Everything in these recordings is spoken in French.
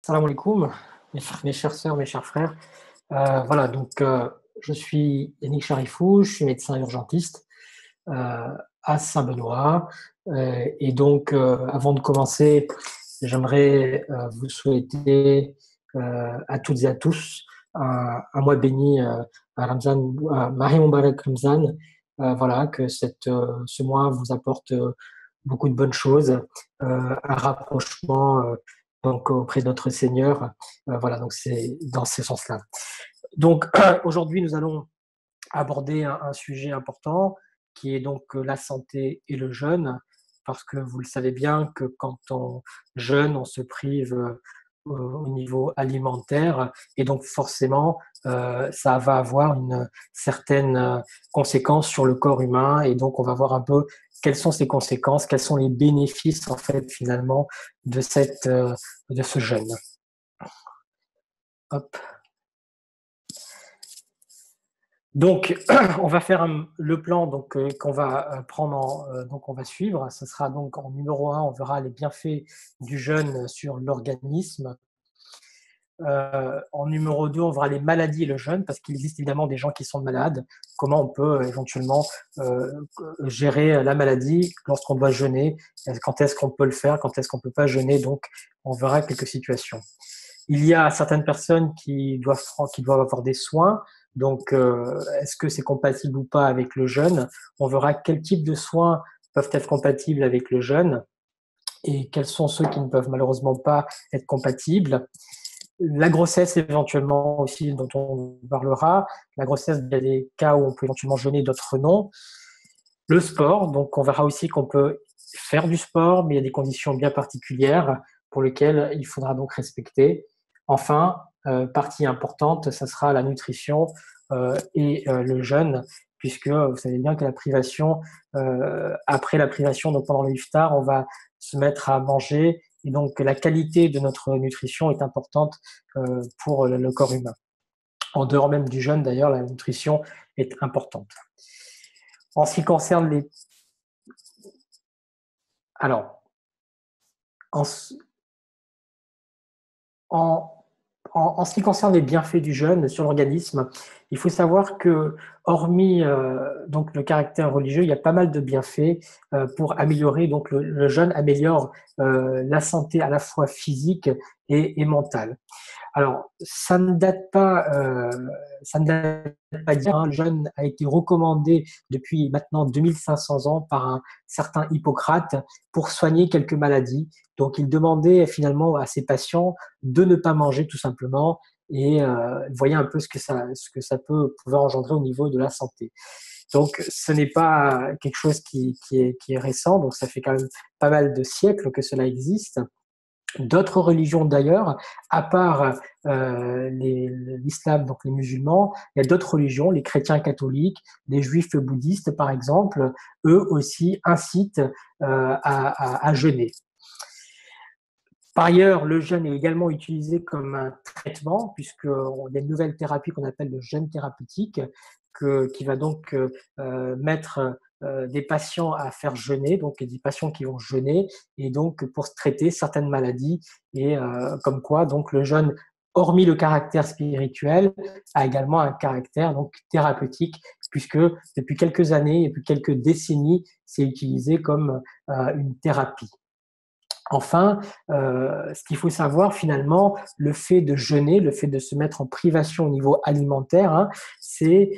Salam alaikum, mes chères sœurs, mes chers frères. Voilà, je suis Yannick Charifou, je suis médecin urgentiste à Saint-Benoît. Avant de commencer, j'aimerais vous souhaiter à toutes et à tous un mois béni, un Ramzan, Mahi Mubarak Ramzan. Voilà, que ce mois vous apporte beaucoup de bonnes choses, un rapprochement auprès de notre Seigneur. Voilà, donc c'est dans ce sens-là. Donc aujourd'hui, nous allons aborder un sujet important qui est donc la santé et le jeûne, parce que vous le savez bien que quand on jeûne, on se prive au niveau alimentaire et donc forcément, ça va avoir une certaine conséquence sur le corps humain et donc on va voir un peu quelles sont ces conséquences, quels sont les bénéfices en fait finalement de de ce jeûne. Hop. Donc, on va faire le plan qu'on va prendre donc on va suivre. Ce sera donc en numéro un, on verra les bienfaits du jeûne sur l'organisme. En numéro 2, on verra les maladies et le jeûne, parce qu'il existe évidemment des gens qui sont malades. Comment on peut éventuellement euh, gérer la maladie lorsqu'on doit jeûner, quand est-ce qu'on peut le faire, quand est-ce qu'on peut pas jeûner. Donc, on verra quelques situations. Il y a certaines personnes qui doivent avoir des soins. Donc, est-ce que c'est compatible ou pas avec le jeûne? On verra quel type de soins peuvent être compatibles avec le jeûne et quels sont ceux qui ne peuvent malheureusement pas être compatibles. La grossesse éventuellement aussi, dont on parlera. La grossesse, il y a des cas où on peut éventuellement jeûner, d'autres non. Le sport, donc on verra aussi qu'on peut faire du sport, mais il y a des conditions bien particulières pour lesquelles il faudra donc respecter. Enfin, partie importante, ça sera la nutrition et le jeûne, puisque vous savez bien que la privation, après la privation, donc pendant le iftar, on va se mettre à manger, et donc la qualité de notre nutrition est importante pour le corps humain. En dehors même du jeûne, d'ailleurs, la nutrition est importante. En ce qui concerne les Alors, en, en, en ce qui concerne les bienfaits du jeûne sur l'organisme, il faut savoir que, hormis donc le caractère religieux, il y a pas mal de bienfaits pour améliorer. Donc, le jeûne améliore la santé à la fois physique et mentale. Alors, ça ne date pas d'hier, hein. Le jeûne a été recommandé depuis maintenant 2500 ans par un certain Hippocrate pour soigner quelques maladies. Donc, il demandait finalement à ses patients de ne pas manger tout simplement et voyez un peu ce que ça peut pouvoir engendrer au niveau de la santé. Donc, ce n'est pas quelque chose qui est récent, donc ça fait quand même pas mal de siècles que cela existe. D'autres religions d'ailleurs, à part l'islam, donc les musulmans, il y a d'autres religions, les chrétiens catholiques, les juifs bouddhistes par exemple, eux aussi incitent à jeûner. Par ailleurs, le jeûne est également utilisé comme un traitement, puisqu'il y a une nouvelle thérapie qu'on appelle le jeûne thérapeutique, qui va donc mettre des patients à faire jeûner, donc des patients qui vont jeûner, et donc pour se traiter certaines maladies, et comme quoi donc le jeûne, hormis le caractère spirituel, a également un caractère donc thérapeutique, puisque depuis quelques années et depuis quelques décennies, c'est utilisé comme une thérapie. Enfin, ce qu'il faut savoir finalement, le fait de jeûner, le fait de se mettre en privation au niveau alimentaire, hein, c'est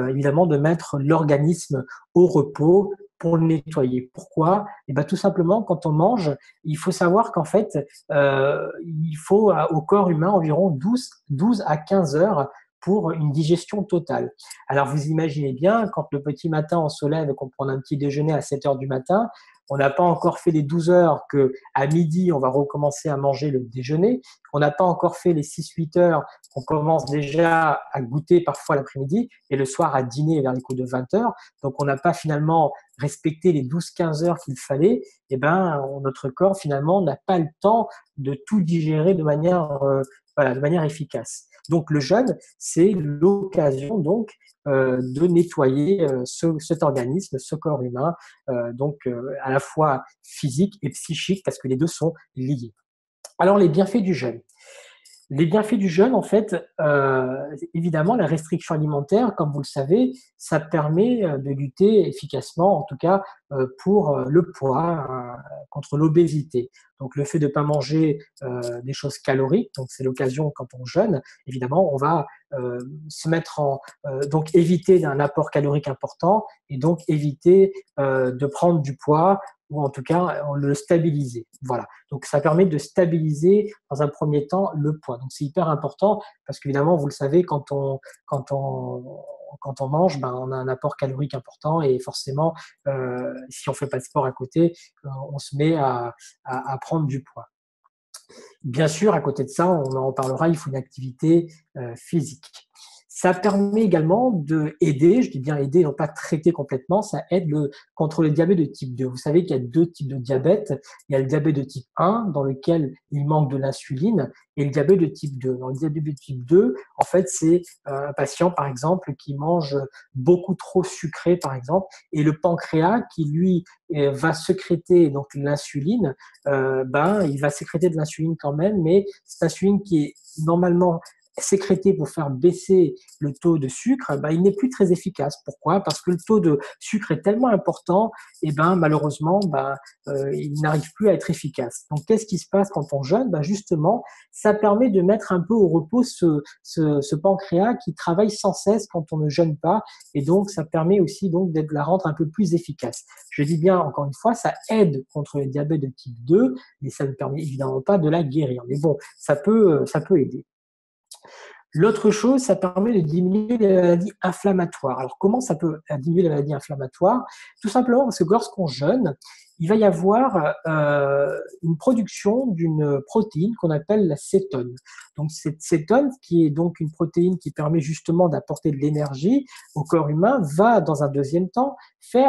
évidemment de mettre l'organisme au repos pour le nettoyer. Pourquoi? Eh ben, tout simplement, quand on mange, il faut savoir qu'en fait, il faut au corps humain environ 12 à 15 heures pour une digestion totale. Alors vous imaginez bien, quand le petit matin on se lève et qu'on prend un petit déjeuner à 7 heures du matin, on n'a pas encore fait les 12 heures que à midi, on va recommencer à manger le déjeuner. On n'a pas encore fait les 6-8 heures qu'on commence déjà à goûter parfois l'après-midi et le soir à dîner vers les coups de 20 heures. Donc, on n'a pas finalement respecté les 12-15 heures qu'il fallait. Et ben, notre corps finalement n'a pas le temps de tout digérer de manière efficace. Donc, le jeûne, c'est l'occasion donc de nettoyer cet organisme, ce corps humain, à la fois physique et psychique, parce que les deux sont liés. Alors les bienfaits du jeûne. Les bienfaits du jeûne, en fait, évidemment, la restriction alimentaire, comme vous le savez, ça permet de lutter efficacement, en tout cas pour le poids, contre l'obésité. Donc, le fait de ne pas manger des choses caloriques, donc c'est l'occasion quand on jeûne, évidemment, on va se mettre donc éviter un apport calorique important et donc éviter de prendre du poids ou en tout cas le stabiliser. Voilà. Donc ça permet de stabiliser dans un premier temps le poids. Donc c'est hyper important parce qu'évidemment, vous le savez, quand on, quand on mange, ben, on a un apport calorique important et forcément, si on fait pas de sport à côté, on se met à prendre du poids. Bien sûr, à côté de ça, on en parlera, il faut une activité physique. Ça permet également de aider, je dis bien aider, non pas traiter complètement, ça aide contre le diabète de type 2. Vous savez qu'il y a deux types de diabète. Il y a le diabète de type 1, dans lequel il manque de l'insuline, et le diabète de type 2. Dans le diabète de type 2, en fait, c'est un patient, par exemple, qui mange beaucoup trop sucré, par exemple, et le pancréas qui, lui, va sécréter donc l'insuline, il va sécréter de l'insuline quand même, mais cette insuline qui est normalement sécrété pour faire baisser le taux de sucre, il n'est plus très efficace. Pourquoi? Parce que le taux de sucre est tellement important, et malheureusement, il n'arrive plus à être efficace. Donc, qu'est-ce qui se passe quand on jeûne? Justement, ça permet de mettre un peu au repos ce pancréas qui travaille sans cesse quand on ne jeûne pas, et donc ça permet aussi donc de la rendre un peu plus efficace. Je dis bien, encore une fois, ça aide contre le diabète de type 2, mais ça ne permet évidemment pas de la guérir. Mais bon, ça peut aider. L'autre chose, ça permet de diminuer les maladies inflammatoires. Alors, comment ça peut diminuer les maladies inflammatoires? Tout simplement parce que lorsqu'on jeûne, il va y avoir une production d'une protéine qu'on appelle la cétone. Donc, cette cétone, qui est donc une protéine qui permet justement d'apporter de l'énergie au corps humain, va, dans un deuxième temps, c'est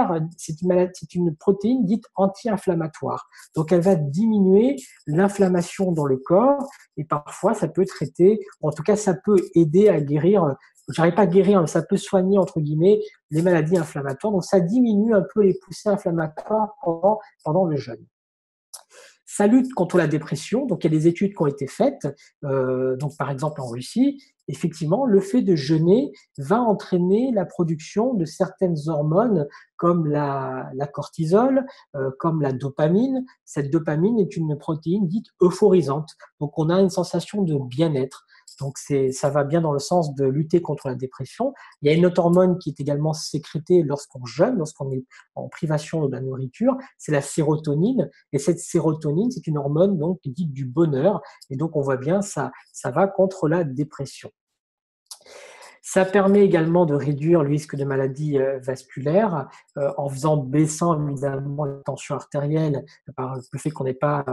une protéine dite anti-inflammatoire. Donc, elle va diminuer l'inflammation dans le corps et parfois, ça peut traiter, ou en tout cas, ça peut aider à guérir, j'arrive pas à guérir, mais ça peut soigner, entre guillemets, les maladies inflammatoires. Donc, ça diminue un peu les poussées inflammatoires pendant le jeûne. Ça lutte contre la dépression. Donc, il y a des études qui ont été faites. Donc, par exemple, en Russie, effectivement, le fait de jeûner va entraîner la production de certaines hormones comme la cortisol, comme la dopamine. Cette dopamine est une protéine dite euphorisante. Donc, on a une sensation de bien-être. Donc, ça va bien dans le sens de lutter contre la dépression. Il y a une autre hormone qui est également sécrétée lorsqu'on jeûne, lorsqu'on est en privation de la nourriture, c'est la sérotonine. Et cette sérotonine, c'est une hormone donc dite du bonheur. Et donc, on voit bien, ça va contre la dépression. Ça permet également de réduire le risque de maladies vasculaires en baissant évidemment la tension artérielle par le fait qu'on n'ait pas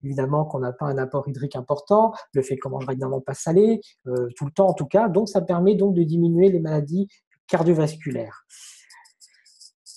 évidemment qu'on n'a pas un apport hydrique important, le fait qu'on mange évidemment pas salé tout le temps en tout cas. Donc ça permet donc de diminuer les maladies cardiovasculaires.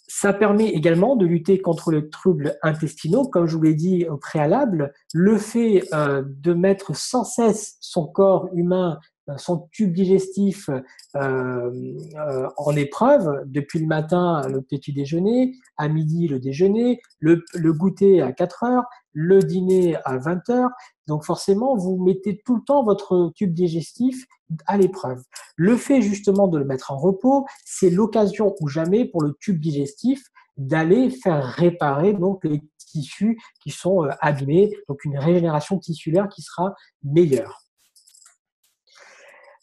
Ça permet également de lutter contre les troubles intestinaux. Comme je vous l'ai dit au préalable, le fait de mettre sans cesse son corps humain, son tube digestif en épreuve, depuis le matin le petit déjeuner, à midi le déjeuner, le goûter à 4 heures, le dîner à 20 heures. Donc forcément, vous mettez tout le temps votre tube digestif à l'épreuve. Le fait justement de le mettre en repos, c'est l'occasion ou jamais pour le tube digestif d'aller faire réparer donc les tissus qui sont abîmés, donc une régénération tissulaire qui sera meilleure.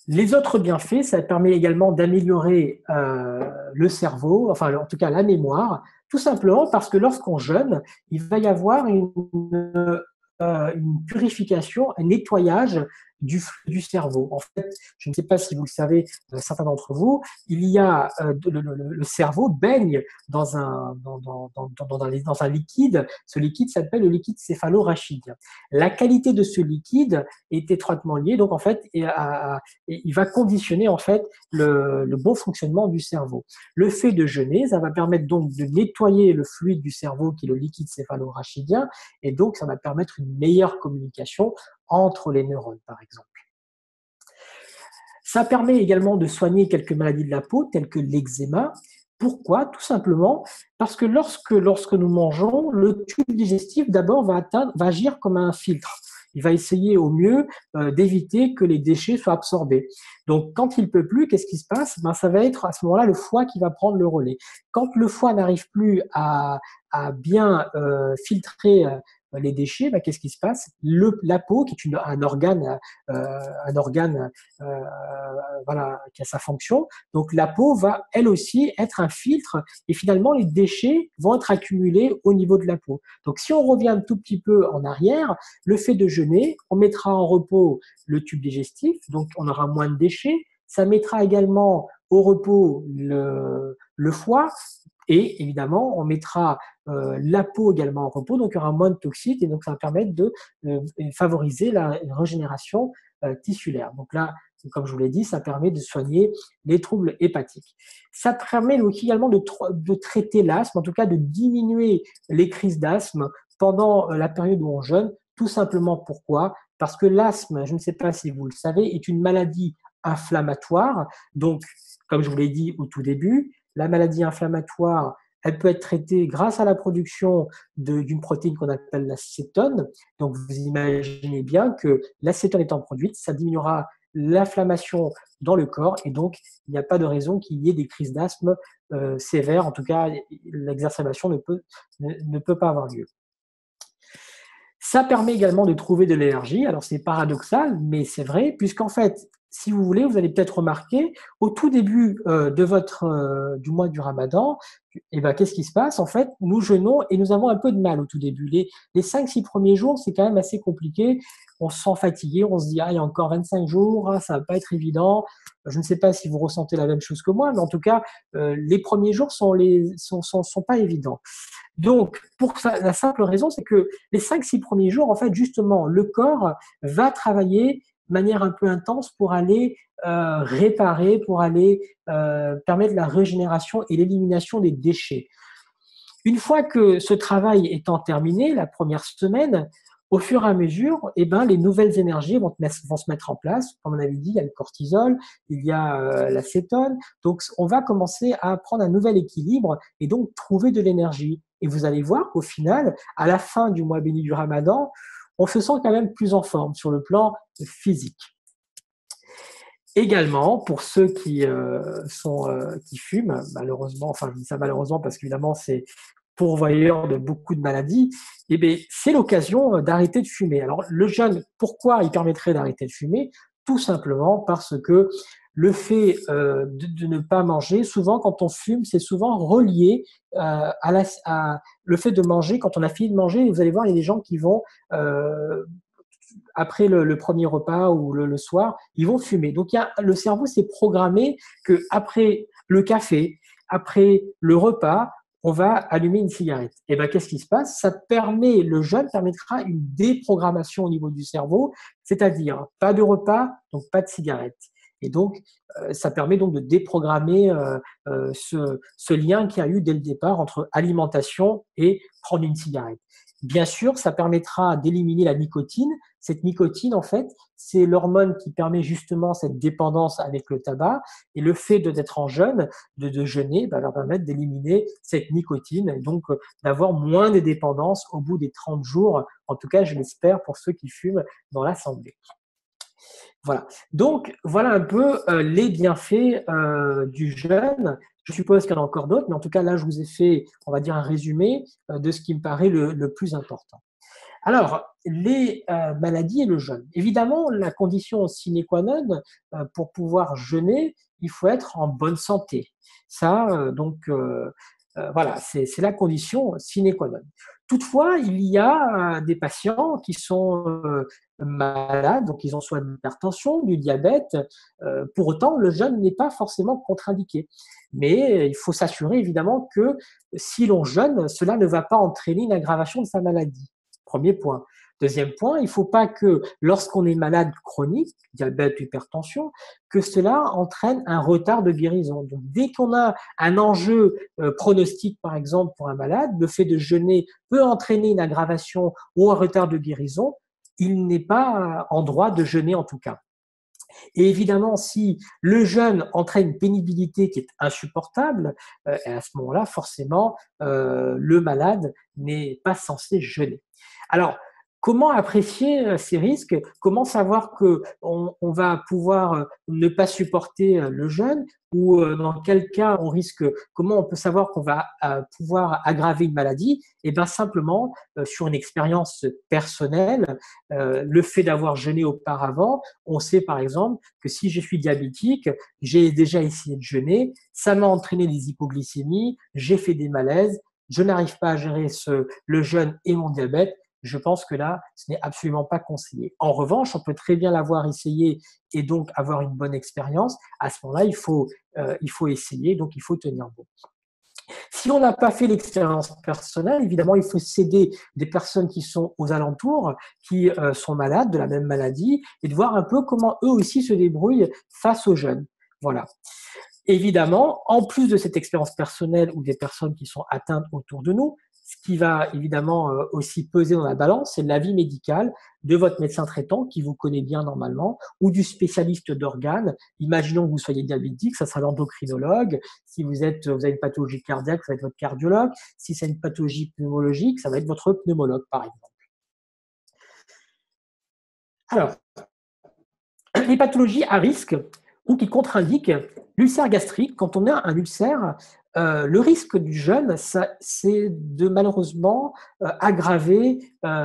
Les autres bienfaits, ça permet également d'améliorer le cerveau, enfin en tout cas la mémoire, tout simplement parce que lorsqu'on jeûne, il va y avoir une purification, un nettoyage du cerveau. En fait, je ne sais pas si vous le savez, certains d'entre vous, il y a le cerveau baigne dans un liquide. Ce liquide s'appelle le liquide céphalorachidien. La qualité de ce liquide est étroitement liée, donc en fait, il va conditionner en fait le bon fonctionnement du cerveau. Le fait de jeûner, ça va permettre donc de nettoyer le fluide du cerveau qui est le liquide céphalorachidien, et donc ça va permettre une meilleure communication entre les neurones, par exemple. Ça permet également de soigner quelques maladies de la peau, telles que l'eczéma. Pourquoi? Tout simplement parce que lorsque nous mangeons, le tube digestif d'abord va agir comme un filtre. Il va essayer au mieux d'éviter que les déchets soient absorbés. Donc, quand il peut plus, qu'est-ce qui se passe? Ben, ça va être à ce moment-là le foie qui va prendre le relais. Quand le foie n'arrive plus à bien filtrer les déchets, ben, qu'est-ce qui se passe? La peau, qui est un organe voilà, qui a sa fonction, donc la peau va elle aussi être un filtre et finalement les déchets vont être accumulés au niveau de la peau. Donc si on revient un tout petit peu en arrière, le fait de jeûner, on mettra en repos le tube digestif, donc on aura moins de déchets. Ça mettra également au repos le foie et évidemment on mettra la peau également en repos, donc il y aura moins de toxiques et donc ça va permettre de favoriser la régénération tissulaire. Donc là, comme je vous l'ai dit, ça permet de soigner les troubles hépatiques. Ça permet également de traiter l'asthme, en tout cas de diminuer les crises d'asthme pendant la période où on jeûne. Tout simplement pourquoi? Parce que l'asthme, je ne sais pas si vous le savez, est une maladie inflammatoire. Donc, comme je vous l'ai dit au tout début, la maladie inflammatoire, elle peut être traitée grâce à la production d'une protéine qu'on appelle l'acétone. Donc, vous imaginez bien que l'acétone étant produite, ça diminuera l'inflammation dans le corps et donc il n'y a pas de raison qu'il y ait des crises d'asthme sévères. En tout cas, l'exacerbation ne peut pas avoir lieu. Ça permet également de trouver de l'énergie. Alors c'est paradoxal, mais c'est vrai, puisqu'en fait, si vous voulez, vous allez peut-être remarquer, au tout début du mois du Ramadan, eh ben, qu'est-ce qui se passe? En fait, nous jeûnons et nous avons un peu de mal au tout début. Les 5-6 premiers jours, c'est quand même assez compliqué. On se sent fatigué, on se dit, ah, il y a encore 25 jours, ça va pas être évident. Je ne sais pas si vous ressentez la même chose que moi, mais en tout cas, les premiers jours sont pas évidents. Donc, pour ça, la simple raison, c'est que les 5-6 premiers jours, en fait, justement, le corps va travailler de manière un peu intense pour aller réparer, pour aller permettre la régénération et l'élimination des déchets. Une fois que ce travail étant terminé, la première semaine, au fur et à mesure, eh ben, les nouvelles énergies vont se mettre en place. Comme on avait dit, il y a le cortisol, il y a l'acétone. Donc, on va commencer à prendre un nouvel équilibre et donc trouver de l'énergie. Et vous allez voir qu'au final, à la fin du mois béni du Ramadan, on se sent quand même plus en forme sur le plan physique. Également, pour ceux qui fument, malheureusement, enfin je dis ça malheureusement parce qu'évidemment c'est pourvoyeur de beaucoup de maladies, eh bien, c'est l'occasion d'arrêter de fumer. Alors le jeûne, pourquoi il permettrait d'arrêter de fumer? Tout simplement parce que le fait de ne pas manger, souvent quand on fume, c'est souvent relié à le fait de manger. Quand on a fini de manger, vous allez voir, il y a des gens qui vont après le premier repas ou le soir, ils vont fumer. Donc le cerveau s'est programmé que après le café, après le repas, on va allumer une cigarette. Et ben qu'est-ce qui se passe? Le jeûne permettra une déprogrammation au niveau du cerveau, c'est-à-dire pas de repas, donc pas de cigarette. Et donc ça permet donc de déprogrammer ce lien qu'il y a eu dès le départ entre alimentation et prendre une cigarette. Bien sûr, ça permettra d'éliminer la nicotine. Cette nicotine, en fait, c'est l'hormone qui permet justement cette dépendance avec le tabac. Et le fait d'être en jeûne, de jeûner, va permettre d'éliminer cette nicotine et donc d'avoir moins de dépendance au bout des 30 jours. En tout cas, je l'espère pour ceux qui fument dans l'assemblée. Voilà. Donc, voilà un peu les bienfaits du jeûne. Je suppose qu'il y en a encore d'autres, mais en tout cas, là, je vous ai fait, on va dire, un résumé de ce qui me paraît le plus important. Alors, les maladies et le jeûne. Évidemment, la condition sine qua non pour pouvoir jeûner, il faut être en bonne santé. Ça, voilà, c'est la condition sine qua non. Toutefois, il y a des patients qui sont malades, donc ils ont soit de l'hypertension, du diabète. Pour autant, le jeûne n'est pas forcément contre-indiqué. Mais il faut s'assurer évidemment que si l'on jeûne, cela ne va pas entraîner une aggravation de sa maladie. Premier point. Deuxième point, il ne faut pas que lorsqu'on est malade chronique, diabète, hypertension, que cela entraîne un retard de guérison. Donc, dès qu'on a un enjeu pronostic, par exemple, pour un malade, le fait de jeûner peut entraîner une aggravation ou un retard de guérison, il n'est pas en droit de jeûner en tout cas. Et évidemment, si le jeûne entraîne une pénibilité qui est insupportable, à ce moment-là, forcément, le malade n'est pas censé jeûner. Alors, Comment apprécier ces risques? Comment savoir que on va pouvoir ne pas supporter le jeûne ou dans quel cas on risque, comment on peut savoir qu'on va pouvoir aggraver une maladie? Et bien simplement, sur une expérience personnelle, le fait d'avoir jeûné auparavant, on sait par exemple que si je suis diabétique, j'ai déjà essayé de jeûner, ça m'a entraîné des hypoglycémies, j'ai fait des malaises, je n'arrive pas à gérer le jeûne et mon diabète. Je pense que là, ce n'est absolument pas conseillé. En revanche, on peut très bien l'avoir essayé et donc avoir une bonne expérience. À ce moment-là, il faut essayer, donc il faut tenir bon. Si on n'a pas fait l'expérience personnelle, évidemment, il faut s'aider des personnes qui sont aux alentours, qui sont malades de la même maladie, et de voir un peu comment eux aussi se débrouillent face aux jeunes. Voilà. Évidemment, en plus de cette expérience personnelle ou des personnes qui sont atteintes autour de nous, ce qui va évidemment aussi peser dans la balance, c'est l'avis médical de votre médecin traitant qui vous connaît bien normalement ou du spécialiste d'organes. Imaginons que vous soyez diabétique, ça sera l'endocrinologue. Si vous avez une pathologie cardiaque, ça va être votre cardiologue. Si c'est une pathologie pneumologique, ça va être votre pneumologue, par exemple. Alors, les pathologies à risque ou qui contre-indiquent l'ulcère gastrique. Quand on a un ulcère, le risque du jeûne, c'est de malheureusement aggraver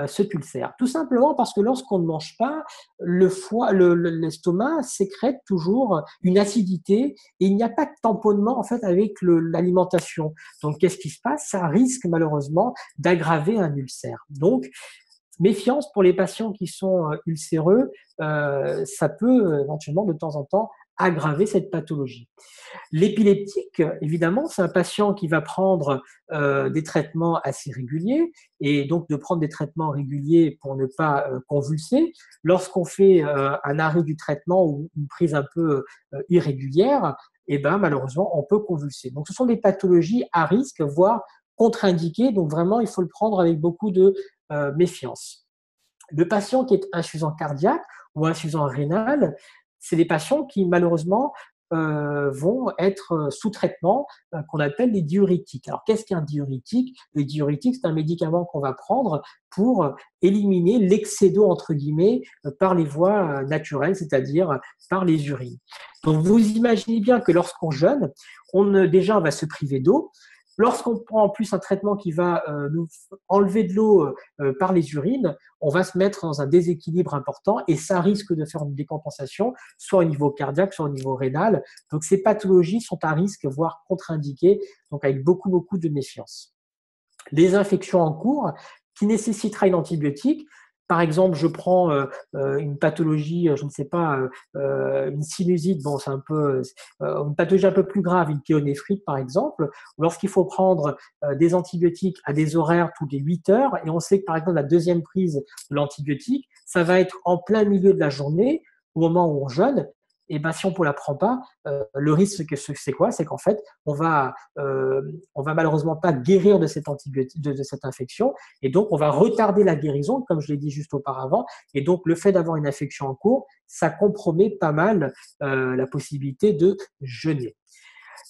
cet ulcère. Tout simplement parce que lorsqu'on ne mange pas, le foie, l'estomac sécrète toujours une acidité et il n'y a pas de tamponnement en fait avec l'alimentation. Donc qu'est-ce qui se passe? Ça risque malheureusement d'aggraver un ulcère. Donc méfiance pour les patients qui sont ulcéreux, ça peut éventuellement de temps en temps aggraver cette pathologie. L'épileptique, évidemment, c'est un patient qui va prendre des traitements assez réguliers et donc de prendre des traitements réguliers pour ne pas convulser. Lorsqu'on fait un arrêt du traitement ou une prise un peu irrégulière, eh ben, malheureusement, on peut convulser. Donc, ce sont des pathologies à risque, voire contre-indiquées. Donc, vraiment, il faut le prendre avec beaucoup de méfiance. Le patient qui est insuffisant cardiaque ou insuffisant rénal, c'est des patients qui malheureusement vont être sous traitement qu'on appelle les diurétiques. Alors qu'est-ce qu'un diurétique? Le diurétique, c'est un médicament qu'on va prendre pour éliminer l'excès d'eau entre guillemets par les voies naturelles, c'est-à-dire par les urines. Donc vous imaginez bien que lorsqu'on jeûne, déjà on va se priver d'eau. Lorsqu'on prend en plus un traitement qui va nous enlever de l'eau par les urines, on va se mettre dans un déséquilibre important et ça risque de faire une décompensation, soit au niveau cardiaque, soit au niveau rénal. Donc ces pathologies sont à risque, voire contre-indiquées, donc avec beaucoup, beaucoup de méfiance. Les infections en cours qui nécessitera une antibiotique. Par exemple, je prends une pathologie, je ne sais pas, une sinusite, bon, c'est un peu une pathologie un peu plus grave, une pyélonéphrite par exemple, lorsqu'il faut prendre des antibiotiques à des horaires tous les 8 heures, et on sait que par exemple la deuxième prise de l'antibiotique, ça va être en plein milieu de la journée, au moment où on jeûne, et ben si on ne la prend pas, le risque c'est quoi? C'est qu'en fait on va malheureusement pas guérir de cette de cette infection, et donc on va retarder la guérison, comme je l'ai dit juste auparavant, et donc le fait d'avoir une infection en cours, ça compromet pas mal la possibilité de jeûner.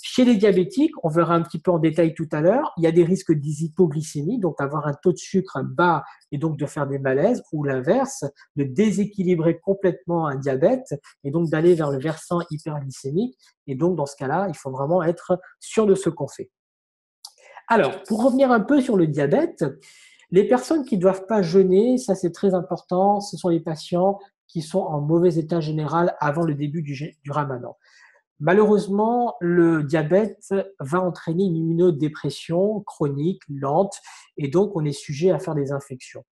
Chez les diabétiques, on verra un petit peu en détail tout à l'heure, il y a des risques d'hypoglycémie, donc avoir un taux de sucre bas et donc de faire des malaises, ou l'inverse, de déséquilibrer complètement un diabète et donc d'aller vers le versant hyperglycémique. Et donc dans ce cas-là, il faut vraiment être sûr de ce qu'on fait. Alors, pour revenir un peu sur le diabète, les personnes qui ne doivent pas jeûner, ça c'est très important, ce sont les patients qui sont en mauvais état général avant le début du ramadan. Malheureusement, le diabète va entraîner une immunodépression chronique, lente, et donc on est sujet à faire des infections.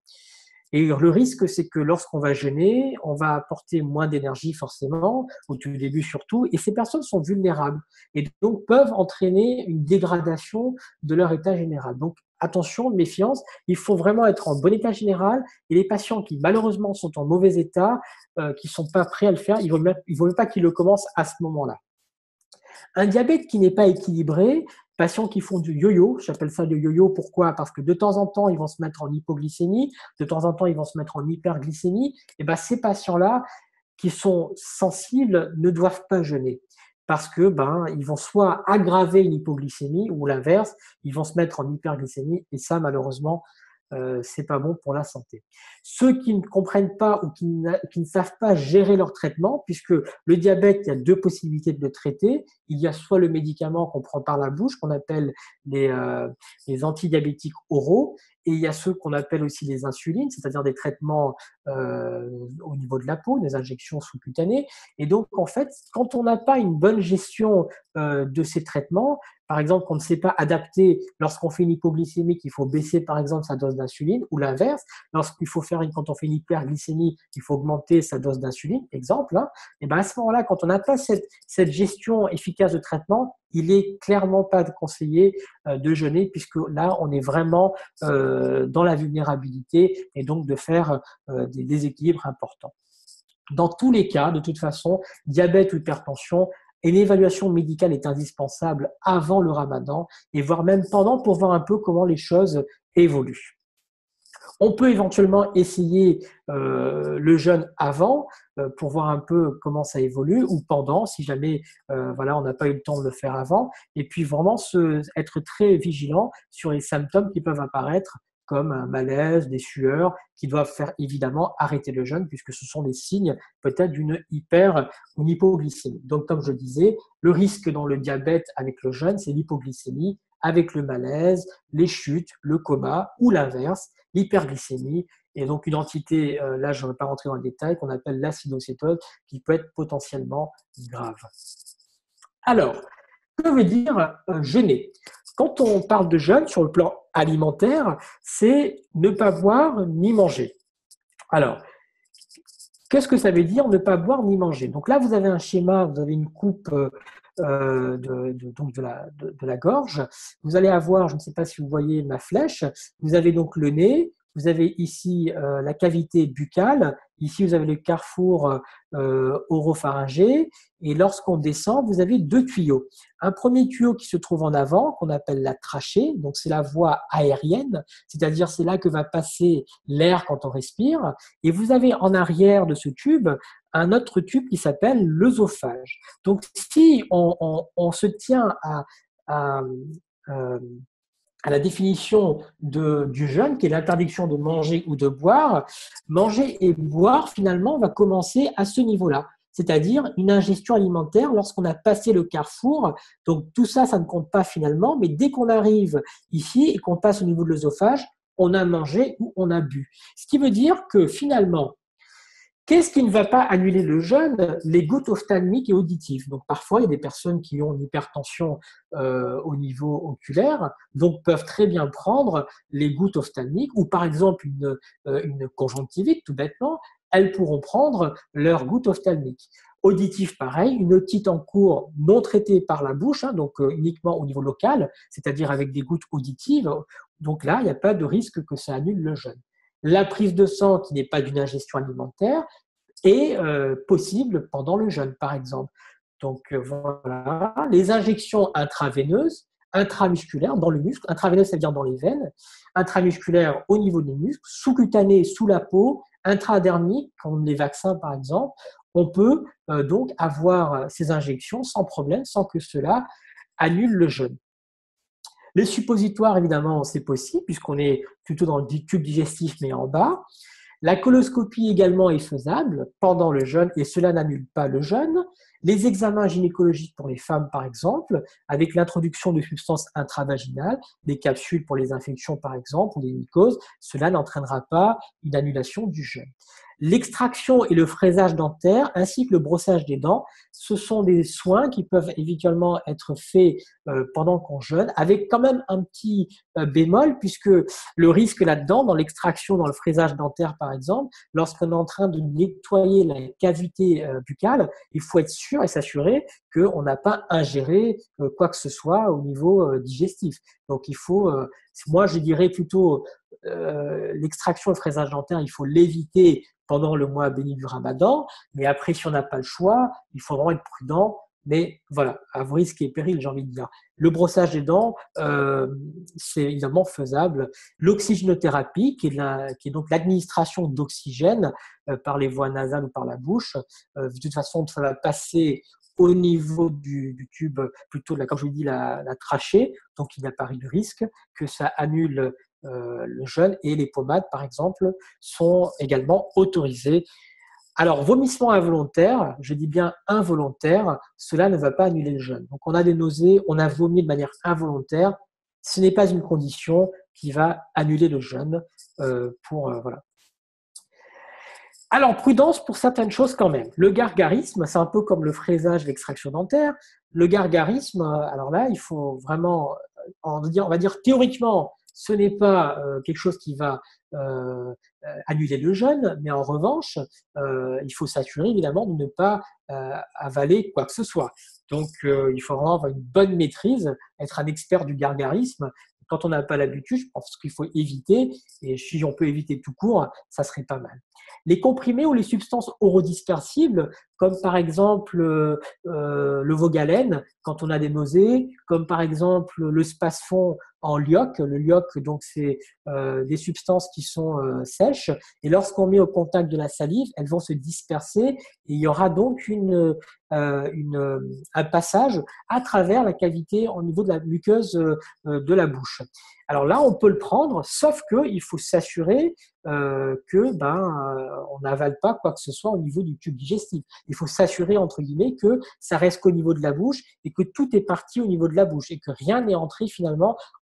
Et le risque, c'est que lorsqu'on va jeûner, on va apporter moins d'énergie forcément, au tout début surtout, et ces personnes sont vulnérables et donc peuvent entraîner une dégradation de leur état général. Donc attention, méfiance, il faut vraiment être en bon état général, et les patients qui malheureusement sont en mauvais état, qui ne sont pas prêts à le faire, il ne vaut mieux pas qu'ils le commencent à ce moment-là. Un diabète qui n'est pas équilibré, patients qui font du yo-yo, j'appelle ça le yo-yo, pourquoi? Parce que de temps en temps, ils vont se mettre en hypoglycémie, de temps en temps, ils vont se mettre en hyperglycémie, et ben ces patients-là, qui sont sensibles, ne doivent pas jeûner. Parce que ils vont soit aggraver une hypoglycémie ou l'inverse, ils vont se mettre en hyperglycémie, et ça, malheureusement, c'est pas bon pour la santé. Ceux qui ne comprennent pas ou qui ne savent pas gérer leur traitement, puisque le diabète, il y a deux possibilités de le traiter. Il y a soit le médicament qu'on prend par la bouche, qu'on appelle les antidiabétiques oraux, et il y a ceux qu'on appelle aussi les insulines, c'est-à-dire des traitements au niveau de la peau, des injections sous-cutanées. Et donc, en fait, quand on n'a pas une bonne gestion de ces traitements, par exemple, qu'on ne sait pas adapter lorsqu'on fait une hypoglycémie, qu'il faut baisser par exemple sa dose d'insuline, ou l'inverse, quand on fait une hyperglycémie, il faut augmenter sa dose d'insuline, exemple, hein, et ben à ce moment-là, quand on n'a pas cette gestion efficace de traitement, il est clairement pas conseillé de jeûner, puisque là, on est vraiment dans la vulnérabilité et donc de faire des déséquilibres importants. Dans tous les cas, de toute façon, diabète ou hypertension, et l'évaluation médicale est indispensable avant le ramadan et voire même pendant pour voir un peu comment les choses évoluent. On peut éventuellement essayer le jeûne avant pour voir un peu comment ça évolue ou pendant si jamais voilà, on n'a pas eu le temps de le faire avant. Et puis vraiment être très vigilant sur les symptômes qui peuvent apparaître comme un malaise, des sueurs, qui doivent faire évidemment arrêter le jeûne puisque ce sont des signes peut-être d'une ou une hypoglycémie. Donc comme je disais, le risque dans le diabète avec le jeûne, c'est l'hypoglycémie avec le malaise, les chutes, le coma ou l'inverse, l'hyperglycémie et donc une entité, là je ne vais pas rentrer dans le détail, qu'on appelle l'acidocétose qui peut être potentiellement grave. Alors, que veut dire jeûner? Quand on parle de jeûne sur le plan alimentaire, c'est ne pas boire ni manger. Alors, qu'est-ce que ça veut dire ne pas boire ni manger? Donc là, vous avez un schéma, vous avez une coupe donc de la gorge. Vous allez avoir, je ne sais pas si vous voyez ma flèche, vous avez donc le nez, vous avez ici la cavité buccale, ici vous avez le carrefour oropharyngé, et lorsqu'on descend, vous avez deux tuyaux. Un premier tuyau qui se trouve en avant, qu'on appelle la trachée, donc c'est la voie aérienne, c'est-à-dire c'est là que va passer l'air quand on respire, et vous avez en arrière de ce tube un autre tube qui s'appelle l'œsophage. Donc, si on se tient à, à la définition du jeûne, qui est l'interdiction de manger ou de boire, manger et boire, finalement, va commencer à ce niveau-là, c'est-à-dire une ingestion alimentaire lorsqu'on a passé le carrefour. Donc, tout ça, ça ne compte pas finalement, mais dès qu'on arrive ici et qu'on passe au niveau de l'œsophage, on a mangé ou on a bu. Ce qui veut dire que finalement, qu'est-ce qui ne va pas annuler le jeûne? Les gouttes ophtalmiques et auditives. Donc parfois, il y a des personnes qui ont une hypertension au niveau oculaire, donc peuvent très bien prendre les gouttes ophtalmiques ou par exemple une conjonctivite, tout bêtement, elles pourront prendre leurs gouttes ophtalmiques. Auditif, pareil, une otite en cours non traitée par la bouche, hein, donc uniquement au niveau local, c'est-à-dire avec des gouttes auditives. Donc là, il n'y a pas de risque que ça annule le jeûne. La prise de sang qui n'est pas d'une ingestion alimentaire est possible pendant le jeûne, par exemple. Donc voilà, les injections intraveineuses, intramusculaires dans le muscle, intraveineuse c'est-à-dire dans les veines, intramusculaires au niveau des muscles, sous-cutanées sous la peau, intradermiques comme les vaccins par exemple, on peut donc avoir ces injections sans problème, sans que cela annule le jeûne. Les suppositoires, évidemment, c'est possible puisqu'on est plutôt dans le tube digestif mais en bas. La coloscopie également est faisable pendant le jeûne et cela n'annule pas le jeûne. Les examens gynécologiques pour les femmes, par exemple, avec l'introduction de substances intravaginales, des capsules pour les infections, par exemple, ou des mycoses, cela n'entraînera pas une annulation du jeûne. L'extraction et le fraisage dentaire, ainsi que le brossage des dents, ce sont des soins qui peuvent éventuellement être faits pendant qu'on jeûne, avec quand même un petit bémol, puisque le risque là-dedans, dans l'extraction, dans le fraisage dentaire par exemple, lorsqu'on est en train de nettoyer la cavité buccale, il faut être sûr et s'assurer qu'on n'a pas ingéré quoi que ce soit au niveau digestif. Donc il faut, moi je dirais plutôt l'extraction et le fraisage dentaire, il faut l'éviter pendant le mois béni du Ramadan, mais après si on n'a pas le choix, il faut vraiment être prudent. Mais voilà, à vos risques et périls, j'ai envie de dire. Le brossage des dents, c'est évidemment faisable. L'oxygénothérapie, qui est donc l'administration d'oxygène par les voies nasales ou par la bouche, de toute façon, ça va passer au niveau du tube, plutôt, comme je vous dis, la trachée, donc il n'y a pas de risque que ça annule le jeûne, et les pommades, par exemple, sont également autorisées. Alors, vomissement involontaire, je dis bien involontaire, cela ne va pas annuler le jeûne. Donc, on a des nausées, on a vomi de manière involontaire, ce n'est pas une condition qui va annuler le jeûne. Voilà. Alors, prudence pour certaines choses quand même. Le gargarisme, c'est un peu comme le fraisage, l'extraction dentaire. Le gargarisme, alors là, il faut vraiment, on va dire théoriquement, ce n'est pas quelque chose qui va annuler le jeûne, mais en revanche, il faut s'assurer évidemment de ne pas avaler quoi que ce soit. Donc, il faut vraiment avoir une bonne maîtrise, être un expert du gargarisme. Quand on n'a pas l'habitude, je pense qu'il faut éviter, et si on peut éviter tout court, ça serait pas mal. Les comprimés ou les substances orodispersibles, comme par exemple le Vogalène, quand on a des nausées, comme par exemple le Spasfon en lyoc. Le lyoc, donc, c'est des substances qui sont sèches, et lorsqu'on met au contact de la salive, elles vont se disperser, et il y aura donc un passage à travers la cavité au niveau de la muqueuse de la bouche. Alors là, on peut le prendre, sauf qu'il faut s'assurer on n'avale pas quoi que ce soit au niveau du tube digestif. Il faut s'assurer, entre guillemets, que ça reste qu'au niveau de la bouche et que tout est parti au niveau de la bouche et que rien n'est entré finalement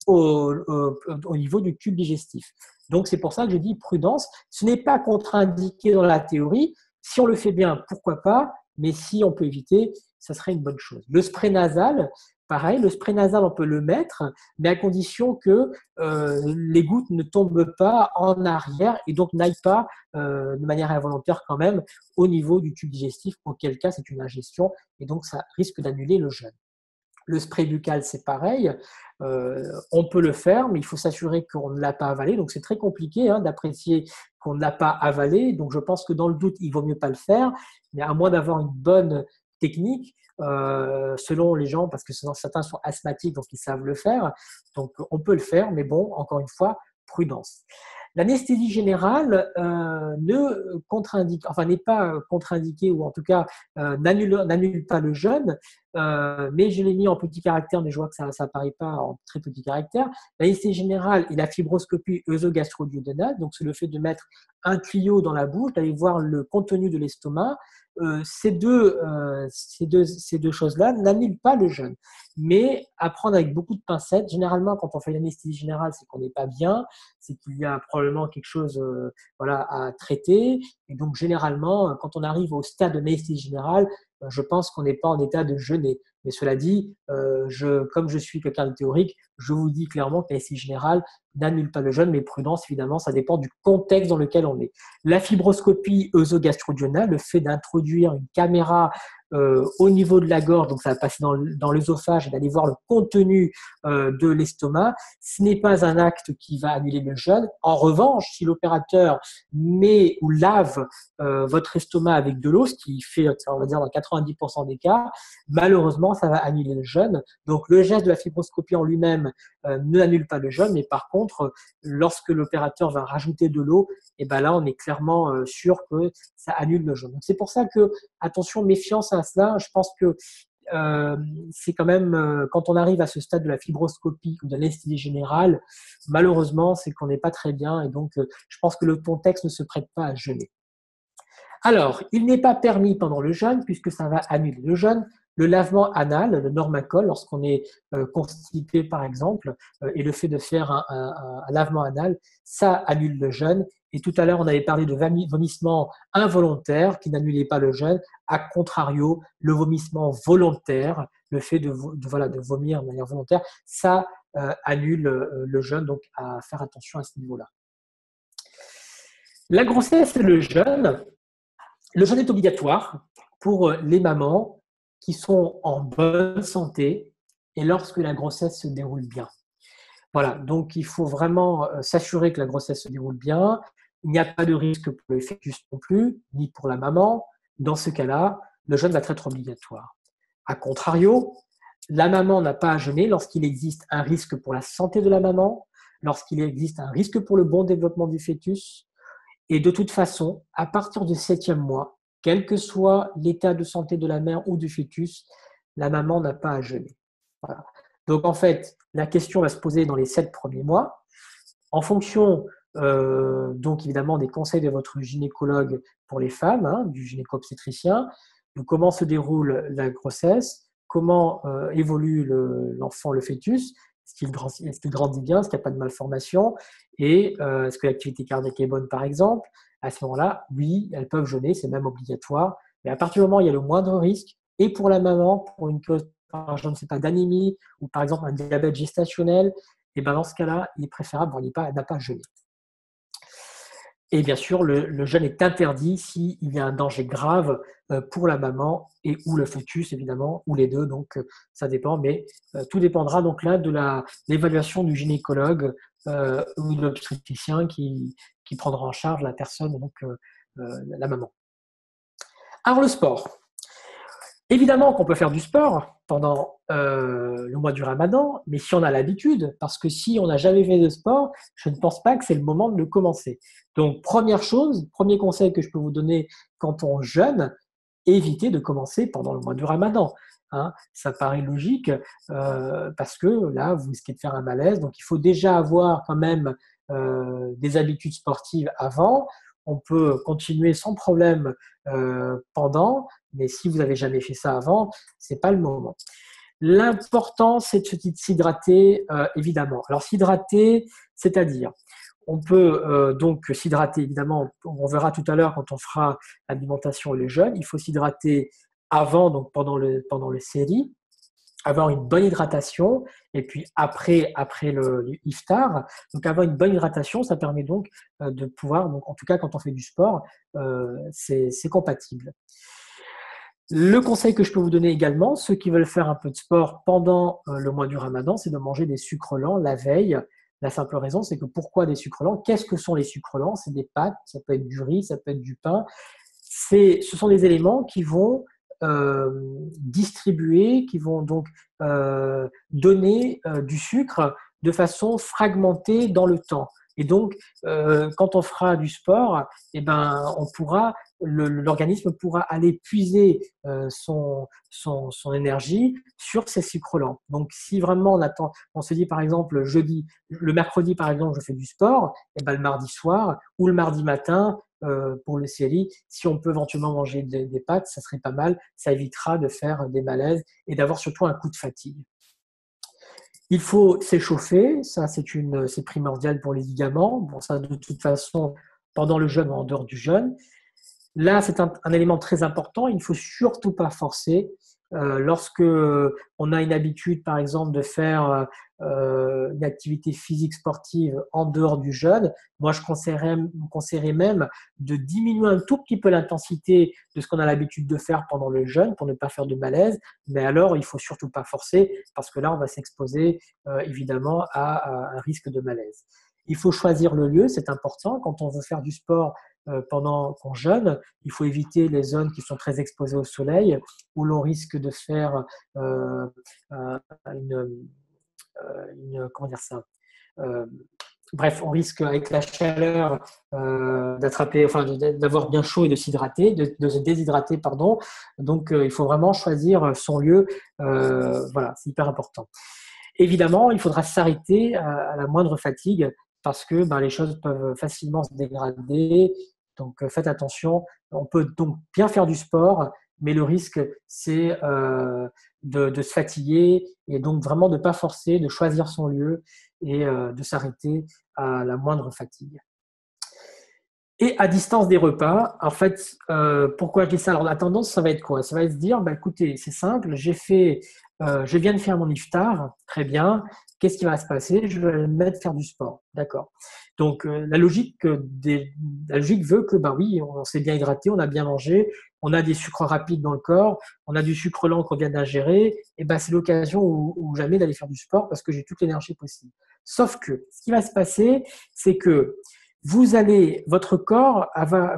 au niveau du tube digestif. Donc, c'est pour ça que je dis prudence. Ce n'est pas contre-indiqué dans la théorie. Si on le fait bien, pourquoi pas, mais si on peut éviter, ça serait une bonne chose. Le spray nasal, pareil, le spray nasal, on peut le mettre, mais à condition que les gouttes ne tombent pas en arrière et donc n'aillent pas de manière involontaire quand même au niveau du tube digestif, auquel cas c'est une ingestion et donc ça risque d'annuler le jeûne. Le spray buccal, c'est pareil. On peut le faire, mais il faut s'assurer qu'on ne l'a pas avalé. Donc, c'est très compliqué d'apprécier qu'on ne l'a pas avalé. Donc, je pense que dans le doute, il vaut mieux pas le faire. Mais à moins d'avoir une bonne technique, selon les gens, parce que certains sont asthmatiques, donc ils savent le faire. Donc, on peut le faire, mais bon, encore une fois, prudence. L'anesthésie générale n'est pas contre-indiquée, ou en tout cas n'annule pas le jeûne, mais je l'ai mis en petit caractère, mais je vois que ça n'apparaît pas en très petit caractère. L'anesthésie générale et la fibroscopie œsogastro-duodénale, donc c'est le fait de mettre un tuyau dans la bouche, d'aller voir le contenu de l'estomac. Ces deux choses-là n'annulent pas le jeûne, mais à prendre avec beaucoup de pincettes. Généralement, quand on fait l'anesthésie générale, c'est qu'on n'est pas bien, c'est qu'il y a probablement quelque chose à traiter. Et donc, généralement, quand on arrive au stade de l'anesthésie générale, je pense qu'on n'est pas en état de jeûner. Mais cela dit, comme je suis quelqu'un de théorique, je vous dis clairement que l'anesthésie générale n'annule pas le jeûne, mais prudence, évidemment, ça dépend du contexte dans lequel on est. La fibroscopie œsogastro-duodénale, le fait d'introduire une caméra au niveau de la gorge, donc ça va passer dans l'œsophage et d'aller voir le contenu de l'estomac, ce n'est pas un acte qui va annuler le jeûne. En revanche, si l'opérateur met ou lave votre estomac avec de l'eau, ce qui fait, on va dire, dans 90% des cas, malheureusement, ça va annuler le jeûne. Donc, le geste de la fibroscopie en lui-même ne annule pas le jeûne, mais par contre, lorsque l'opérateur va rajouter de l'eau, et ben là, on est clairement sûr que ça annule le jeûne. Donc, c'est pour ça que, attention, méfiance à cela. Je pense que c'est quand même, quand on arrive à ce stade de la fibroscopie ou de l'anesthésie générale, malheureusement, c'est qu'on n'est pas très bien et donc je pense que le contexte ne se prête pas à jeûner. Alors, il n'est pas permis pendant le jeûne, puisque ça va annuler le jeûne, le lavement anal, le normacol, lorsqu'on est constipé par exemple, et le fait de faire un lavement anal, ça annule le jeûne. Et tout à l'heure, on avait parlé de vomissement involontaire qui n'annulait pas le jeûne. A contrario, le vomissement volontaire, le fait de vomir de manière volontaire, ça annule le jeûne. Donc, à faire attention à ce niveau-là. La grossesse et le jeûne est obligatoire pour les mamans qui sont en bonne santé et lorsque la grossesse se déroule bien. Voilà, donc il faut vraiment s'assurer que la grossesse se déroule bien. Il n'y a pas de risque pour le fœtus non plus, ni pour la maman. Dans ce cas-là, le jeûne va être obligatoire. A contrario, la maman n'a pas à jeûner lorsqu'il existe un risque pour la santé de la maman, lorsqu'il existe un risque pour le bon développement du fœtus. Et de toute façon, à partir du 7e mois, quel que soit l'état de santé de la mère ou du fœtus, la maman n'a pas à jeûner. Voilà. Donc en fait, la question va se poser dans les 7 premiers mois. En fonction, donc évidemment, des conseils de votre gynécologue pour les femmes, hein, du gynéco-obstétricien, de comment se déroule la grossesse, comment évolue l'enfant, le fœtus, est-ce qu'il grandit bien, est-ce qu'il n'y a pas de malformation, et est-ce que l'activité cardiaque est bonne, par exemple. À ce moment-là, oui, elles peuvent jeûner, c'est même obligatoire. Mais à partir du moment où il y a le moindre risque, et pour la maman, pour une cause, je ne sais pas, d'anémie, ou par exemple un diabète gestationnel, et ben dans ce cas-là, il est préférable, elle n'a pas jeûné. Et bien sûr, le jeûne est interdit s'il y a un danger grave pour la maman et ou le fœtus, évidemment, ou les deux. Donc, ça dépend, mais tout dépendra donc là de l'évaluation du gynécologue ou de l'obstétricien qui prendra en charge la personne, donc la maman. Alors, le sport. Évidemment qu'on peut faire du sport pendant le mois du Ramadan, mais si on a l'habitude, parce que si on n'a jamais fait de sport, je ne pense pas que c'est le moment de le commencer. Donc, première chose, premier conseil que je peux vous donner quand on jeûne, évitez de commencer pendant le mois du Ramadan. Hein. Ça paraît logique parce que là, vous risquez de faire un malaise. Donc, il faut déjà avoir quand même des habitudes sportives avant. On peut continuer sans problème pendant, mais si vous n'avez jamais fait ça avant, ce n'est pas le moment. L'important, c'est de s'hydrater, évidemment. Alors, s'hydrater, c'est-à-dire, on peut donc s'hydrater, évidemment, on verra tout à l'heure quand on fera l'alimentation et le jeûne. Il faut s'hydrater avant, donc pendant les séries, avoir une bonne hydratation, et puis après le iftar. Donc avoir une bonne hydratation, ça permet donc de pouvoir, donc en tout cas quand on fait du sport, c'est compatible. Le conseil que je peux vous donner également, ceux qui veulent faire un peu de sport pendant le mois du Ramadan, c'est de manger des sucres lents la veille. La simple raison, c'est que pourquoi des sucres lents? Qu'est-ce que sont les sucres lents? C'est des pâtes, ça peut être du riz, ça peut être du pain. Ce sont des éléments qui vont distribuer, qui vont donc donner du sucre de façon fragmentée dans le temps. Et donc, quand on fera du sport, eh ben, l'organisme pourra aller puiser son énergie sur ces sucres lents. Donc, si vraiment on se dit par exemple le mercredi par exemple, je fais du sport, et ben, le mardi soir ou le mardi matin, pour le CLI, si on peut éventuellement manger des pâtes, ça serait pas mal. Ça évitera de faire des malaises et d'avoir surtout un coup de fatigue. Il faut s'échauffer, ça c'est primordial pour les ligaments. Bon, ça de toute façon, pendant le jeûne ou en dehors du jeûne. Là, c'est un élément très important. Il ne faut surtout pas forcer. Lorsque on a une habitude, par exemple, de faire une activité physique sportive en dehors du jeûne, moi, je conseillerais même de diminuer un tout petit peu l'intensité de ce qu'on a l'habitude de faire pendant le jeûne pour ne pas faire de malaise. Mais alors, il ne faut surtout pas forcer parce que là, on va s'exposer évidemment à un risque de malaise. Il faut choisir le lieu, c'est important. Quand on veut faire du sport pendant qu'on jeûne, il faut éviter les zones qui sont très exposées au soleil, où l'on risque de faire comment dire ça bref, on risque avec la chaleur d'attraper, enfin d'avoir bien chaud et de s'hydrater, de se déshydrater, pardon. Donc il faut vraiment choisir son lieu. Voilà, c'est hyper important. Évidemment, il faudra s'arrêter à la moindre fatigue parce que les choses peuvent facilement se dégrader. Donc, faites attention. On peut donc bien faire du sport, mais le risque, c'est de se fatiguer et donc vraiment de ne pas forcer, de choisir son lieu et de s'arrêter à la moindre fatigue. Et à distance des repas, en fait, pourquoi je dis ça? Alors, la tendance, ça va être quoi? Ça va être de dire, écoutez, c'est simple, je viens de faire mon iftar, très bien. Qu'est-ce qui va se passer? Je vais me mettre à faire du sport. D'accord. Donc, la logique veut que, oui, on s'est bien hydraté, on a bien mangé, on a des sucres rapides dans le corps, on a du sucre lent qu'on vient d'ingérer, et c'est l'occasion ou jamais d'aller faire du sport parce que j'ai toute l'énergie possible. Sauf que, ce qui va se passer, c'est que votre corps,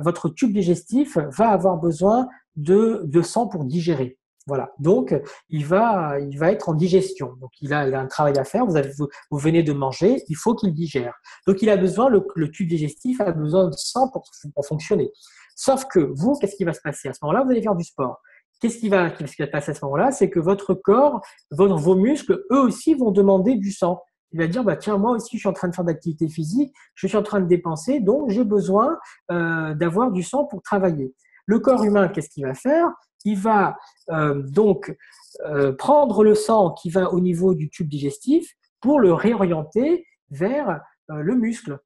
votre tube digestif va avoir besoin de sang pour digérer. Voilà. Donc, il va être en digestion. Donc, il a un travail à faire. Vous venez de manger, il faut qu'il digère. Donc, il a besoin, le tube digestif a besoin de sang pour fonctionner. Sauf que vous, qu'est-ce qui va se passer? À ce moment-là, vous allez faire du sport. Qu'est-ce qui va passer à ce moment-là? C'est que votre corps, vos muscles, eux aussi, vont demander du sang. il va dire, bah, tiens, moi aussi, je suis en train de faire d'activité physique, je suis en train de dépenser, donc j'ai besoin d'avoir du sang pour travailler. Le corps humain, qu'est-ce qu'il va faire? Il va donc prendre le sang qui va au niveau du tube digestif pour le réorienter vers le muscle,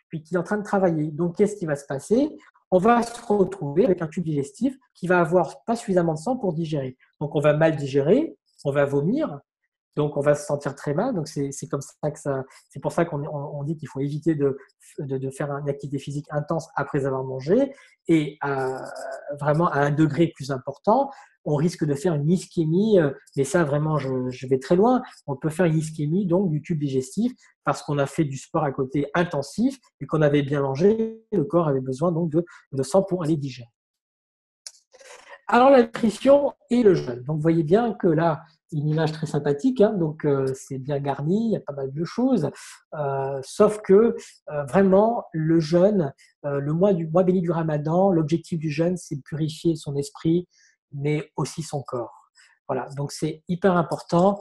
puis qui est en train de travailler. Donc, qu'est-ce qui va se passer? On va se retrouver avec un tube digestif qui va avoir pas suffisamment de sang pour digérer. Donc, on va mal digérer, on va vomir, donc on va se sentir très mal. Donc c'est comme ça que ça, c'est pour ça qu'on dit qu'il faut éviter de faire une activité physique intense après avoir mangé. Et vraiment à un degré plus important, on risque de faire une ischémie, mais ça vraiment je vais très loin. On peut faire une ischémie donc du tube digestif parce qu'on a fait du sport à côté intensif et qu'on avait bien mangé, le corps avait besoin donc de sang pour aller digérer. Alors la nutrition et le jeûne. Donc vous voyez bien que là, une image très sympathique, hein, donc c'est bien garni, il y a pas mal de choses, sauf que vraiment le jeûne, le mois béni du Ramadan, l'objectif du jeûne, c'est de purifier son esprit, mais aussi son corps. Voilà, donc c'est hyper important.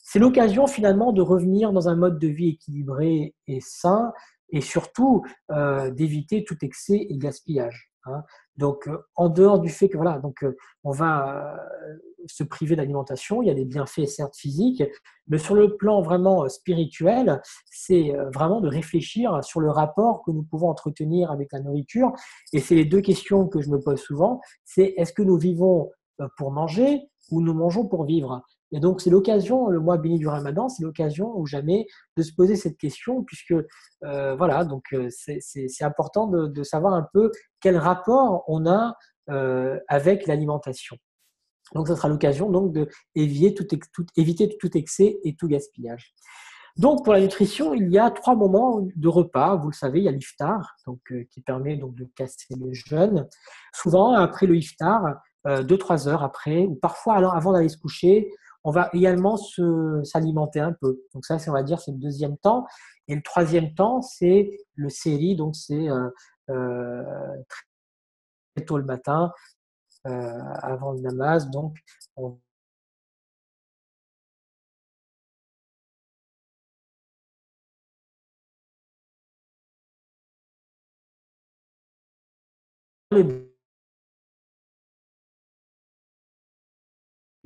C'est l'occasion finalement de revenir dans un mode de vie équilibré et sain, et surtout d'éviter tout excès et gaspillage. Hein. Donc, en dehors du fait que voilà, donc on va se priver d'alimentation, il y a des bienfaits certes physiques, mais sur le plan vraiment spirituel, c'est vraiment de réfléchir sur le rapport que nous pouvons entretenir avec la nourriture. Et c'est les deux questions que je me pose souvent. C'est est-ce que nous vivons pour manger ou nous mangeons pour vivre? Et donc, c'est l'occasion, le mois béni du Ramadan, c'est l'occasion ou jamais de se poser cette question, puisque voilà, donc c'est important de savoir un peu quel rapport on a avec l'alimentation. Donc, ce sera l'occasion donc éviter tout excès et tout gaspillage. Donc, pour la nutrition, il y a 3 moments de repas. Vous le savez, il y a l'iftar, donc qui permet donc de casser le jeûne. Souvent, après le iftar, 2-3 heures après, ou parfois alors avant d'aller se coucher, on va également s'alimenter un peu. Donc ça, on va dire, c'est le deuxième temps. Et le troisième temps, c'est le séhri, donc c'est euh, très tôt le matin, avant le namaz. Donc, on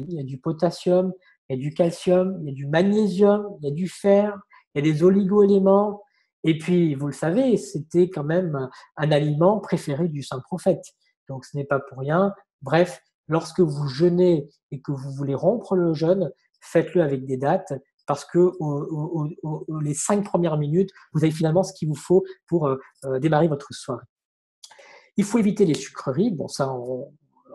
il y a du potassium, il y a du calcium, il y a du magnésium, il y a du fer, il y a des oligo-éléments. Et puis, vous le savez, c'était quand même un aliment préféré du saint prophète. Donc, ce n'est pas pour rien. Bref, lorsque vous jeûnez et que vous voulez rompre le jeûne, faites-le avec des dates parce que les 5 premières minutes, vous avez finalement ce qu'il vous faut pour démarrer votre soirée. Il faut éviter les sucreries. Bon, ça,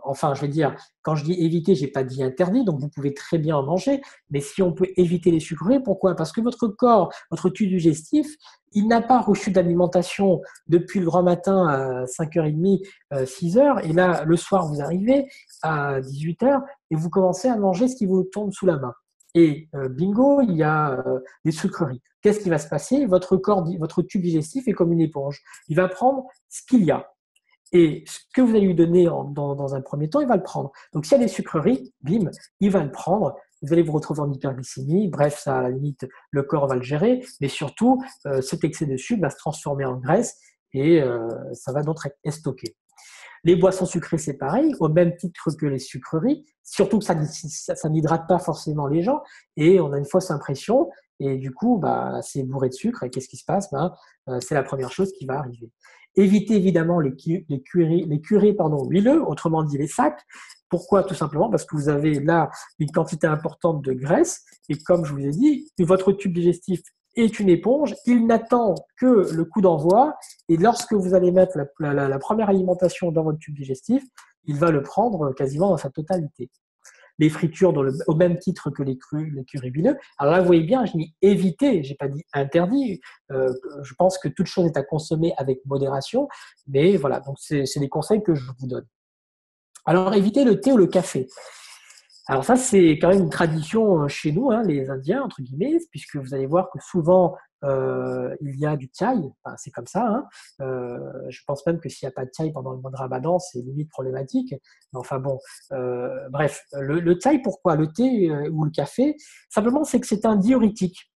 enfin, je veux dire, quand je dis éviter, je n'ai pas dit interdit, donc vous pouvez très bien en manger, mais si on peut éviter les sucreries, pourquoi? Parce que votre corps, votre tube digestif, il n'a pas reçu d'alimentation depuis le grand matin à 5h30, 6h, et là, le soir, vous arrivez à 18h et vous commencez à manger ce qui vous tombe sous la main. Et bingo, il y a des sucreries. Qu'est-ce qui va se passer? Votre corps, votre tube digestif est comme une éponge. Il va prendre ce qu'il y a. Et ce que vous allez lui donner dans un premier temps, il va le prendre. Donc, s'il y a des sucreries, bim, il va le prendre. Vous allez vous retrouver en hyperglycémie. Bref, ça, à la limite, le corps va le gérer. Mais surtout, cet excès de sucre va se transformer en graisse et ça va donc être stocké. Les boissons sucrées, c'est pareil, au même titre que les sucreries, surtout que ça n'hydrate pas forcément les gens et on a une fausse impression et du coup, bah, c'est bourré de sucre et qu'est-ce qui se passe? C'est la première chose qui va arriver. Évitez évidemment les curés huileux, autrement dit les sacs. Pourquoi? Tout simplement parce que vous avez là une quantité importante de graisse et comme je vous ai dit, votre tube digestif est une éponge, il n'attend que le coup d'envoi et lorsque vous allez mettre la première alimentation dans votre tube digestif, il va le prendre quasiment dans sa totalité. Les fritures au même titre que les currys huileux. Alors là, vous voyez bien, je dis éviter, je n'ai pas dit interdit. Je pense que toute chose est à consommer avec modération, mais voilà, donc c'est des conseils que je vous donne. Alors évitez le thé ou le café. Alors ça, c'est quand même une tradition chez nous, hein, les Indiens, entre guillemets, puisque vous allez voir que souvent, il y a du tchai, enfin, c'est comme ça. Hein. Je pense même que s'il n'y a pas de tchai pendant le mois de Ramadan, c'est limite problématique. Mais enfin bon, bref, le tchai, pourquoi? Le thé ou le café, simplement, c'est que c'est un diurétique.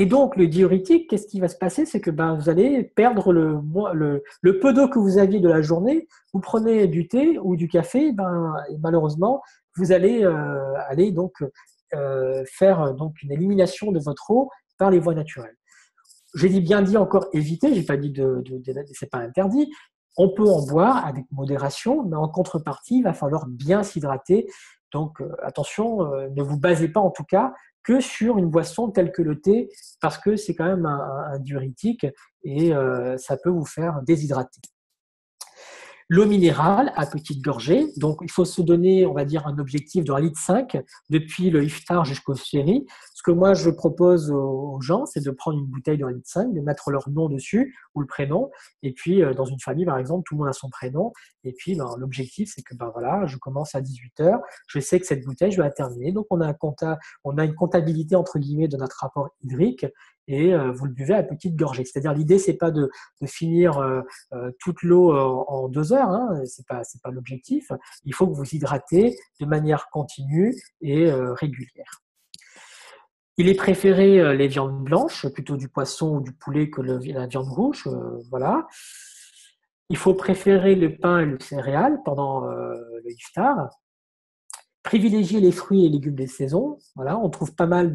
Et donc, le diurétique, qu'est-ce qui va se passer? C'est que ben, vous allez perdre le peu d'eau que vous aviez de la journée. Vous prenez du thé ou du café, ben, et malheureusement, vous allez aller donc faire donc une élimination de votre eau par les voies naturelles. J'ai bien dit encore éviter, j'ai pas dit c'est pas interdit. On peut en boire avec modération, mais en contrepartie, il va falloir bien s'hydrater. Donc attention, ne vous basez pas en tout cas que sur une boisson telle que le thé, parce que c'est quand même un diurétique et ça peut vous faire déshydrater. L'eau minérale à petite gorgée, donc il faut se donner, on va dire, un objectif de 1,5 litre depuis le iftar jusqu'au séhri. Ce que moi je propose aux gens, c'est de prendre une bouteille de 1,5 litre, de mettre leur nom dessus ou le prénom, et puis dans une famille par exemple, tout le monde a son prénom, et puis ben, l'objectif c'est que ben voilà, je commence à 18h, je sais que cette bouteille je vais la terminer, donc on a une comptabilité entre guillemets de notre rapport hydrique, et vous le buvez à petite gorgée. C'est-à-dire l'idée c'est pas de finir toute l'eau en 2 heures, hein, c'est pas l'objectif. Il faut que vous hydratez de manière continue et régulière. Il est préféré les viandes blanches, plutôt du poisson ou du poulet que la viande rouge, voilà. Il faut préférer le pain et le céréales pendant le iftar. Privilégier les fruits et légumes des saisons. Voilà, on trouve pas mal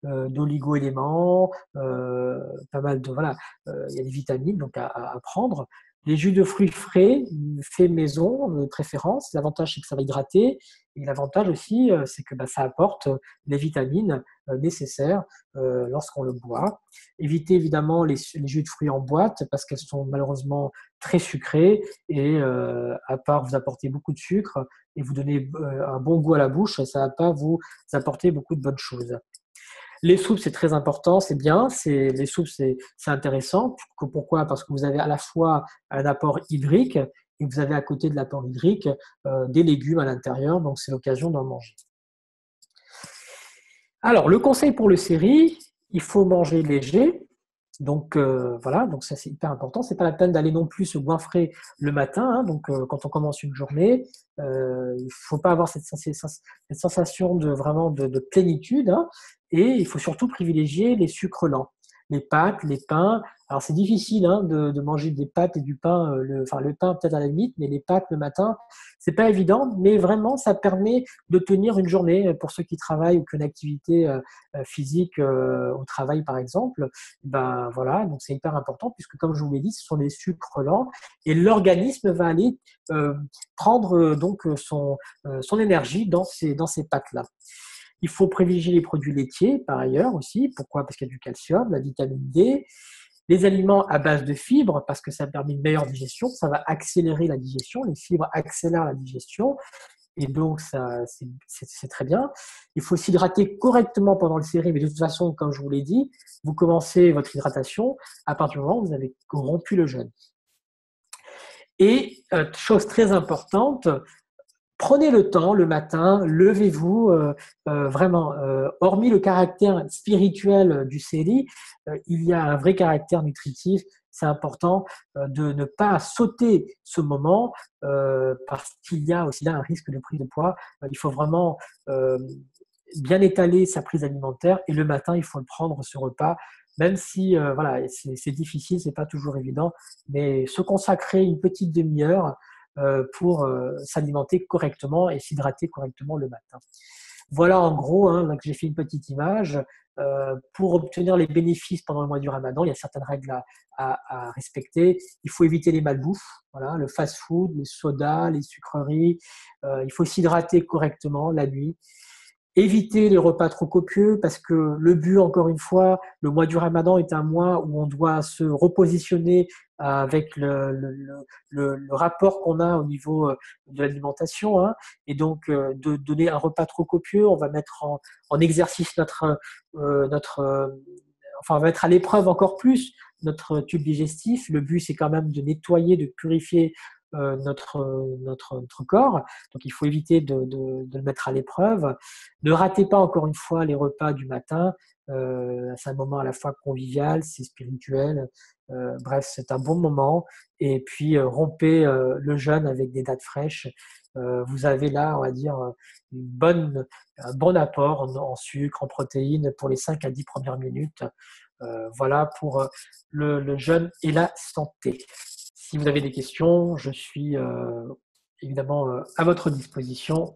d'oligo-éléments, pas mal de voilà, il y a des vitamines donc à prendre. Les jus de fruits frais, faits maison, de préférence. L'avantage c'est que ça va hydrater et l'avantage aussi c'est que bah, ça apporte les vitamines nécessaires lorsqu'on le boit. Évitez évidemment les jus de fruits en boîte parce qu'elles sont malheureusement très sucrées et à part vous apporter beaucoup de sucre, et vous donner un bon goût à la bouche, ça ne va pas vous apporter beaucoup de bonnes choses. Les soupes, c'est très important, c'est bien. Les soupes, c'est intéressant. Pourquoi? Parce que vous avez à la fois un apport hydrique et vous avez à côté de l'apport hydrique des légumes à l'intérieur, donc c'est l'occasion d'en manger. Alors, le conseil pour le séhri, il faut manger léger. Donc voilà, donc ça c'est hyper important. C'est pas la peine d'aller non plus se goinfrer le matin. Hein, donc quand on commence une journée, il faut pas avoir cette sensation de vraiment de plénitude. Hein, et il faut surtout privilégier les sucres lents, les pâtes, les pains. Alors c'est difficile hein, de manger des pâtes et du pain, enfin le pain peut-être à la limite, mais les pâtes le matin, c'est pas évident. Mais vraiment, ça permet de tenir une journée pour ceux qui travaillent ou qui ont une activité physique au travail par exemple. Ben voilà, donc c'est hyper important puisque comme je vous l'ai dit, ce sont des sucres lents et l'organisme va aller prendre donc son énergie dans ces pâtes-là. Il faut privilégier les produits laitiers par ailleurs aussi. Pourquoi? Parce qu'il y a du calcium, la vitamine D, les aliments à base de fibres parce que ça permet une meilleure digestion, ça va accélérer la digestion, les fibres accélèrent la digestion et donc ça c'est très bien. Il faut s'hydrater correctement pendant le séhri, mais de toute façon, comme je vous l'ai dit, vous commencez votre hydratation à partir du moment où vous avez rompu le jeûne. Et chose très importante, prenez le temps le matin, levez-vous, vraiment, hormis le caractère spirituel du séhri, il y a un vrai caractère nutritif. C'est important de ne pas sauter ce moment parce qu'il y a aussi là un risque de prise de poids. Il faut vraiment bien étaler sa prise alimentaire et le matin, il faut le prendre ce repas. Même si voilà, c'est difficile, c'est pas toujours évident, mais se consacrer une petite demi-heure pour s'alimenter correctement et s'hydrater correctement le matin. Voilà en gros, hein, donc j'ai fait une petite image. Pour obtenir les bénéfices pendant le mois du Ramadan, il y a certaines règles à respecter. Il faut éviter les malbouffes, voilà, le fast-food, les sodas, les sucreries. Il faut s'hydrater correctement la nuit. Éviter les repas trop copieux parce que le but, encore une fois, le mois du Ramadan est un mois où on doit se repositionner avec le rapport qu'on a au niveau de l'alimentation. Hein, et donc, de donner un repas trop copieux, on va mettre en exercice enfin, on va mettre à l'épreuve encore plus notre tube digestif. Le but, c'est quand même de nettoyer, de purifier notre corps. Donc, il faut éviter de le mettre à l'épreuve. Ne ratez pas, encore une fois, les repas du matin. C'est un moment à la fois convivial, c'est spirituel. Bref, c'est un bon moment. Et puis, rompez le jeûne avec des dattes fraîches. Vous avez là, on va dire, un bon apport en sucre, en protéines pour les 5 à 10 premières minutes. Voilà pour le jeûne et la santé. Si vous avez des questions, je suis évidemment à votre disposition.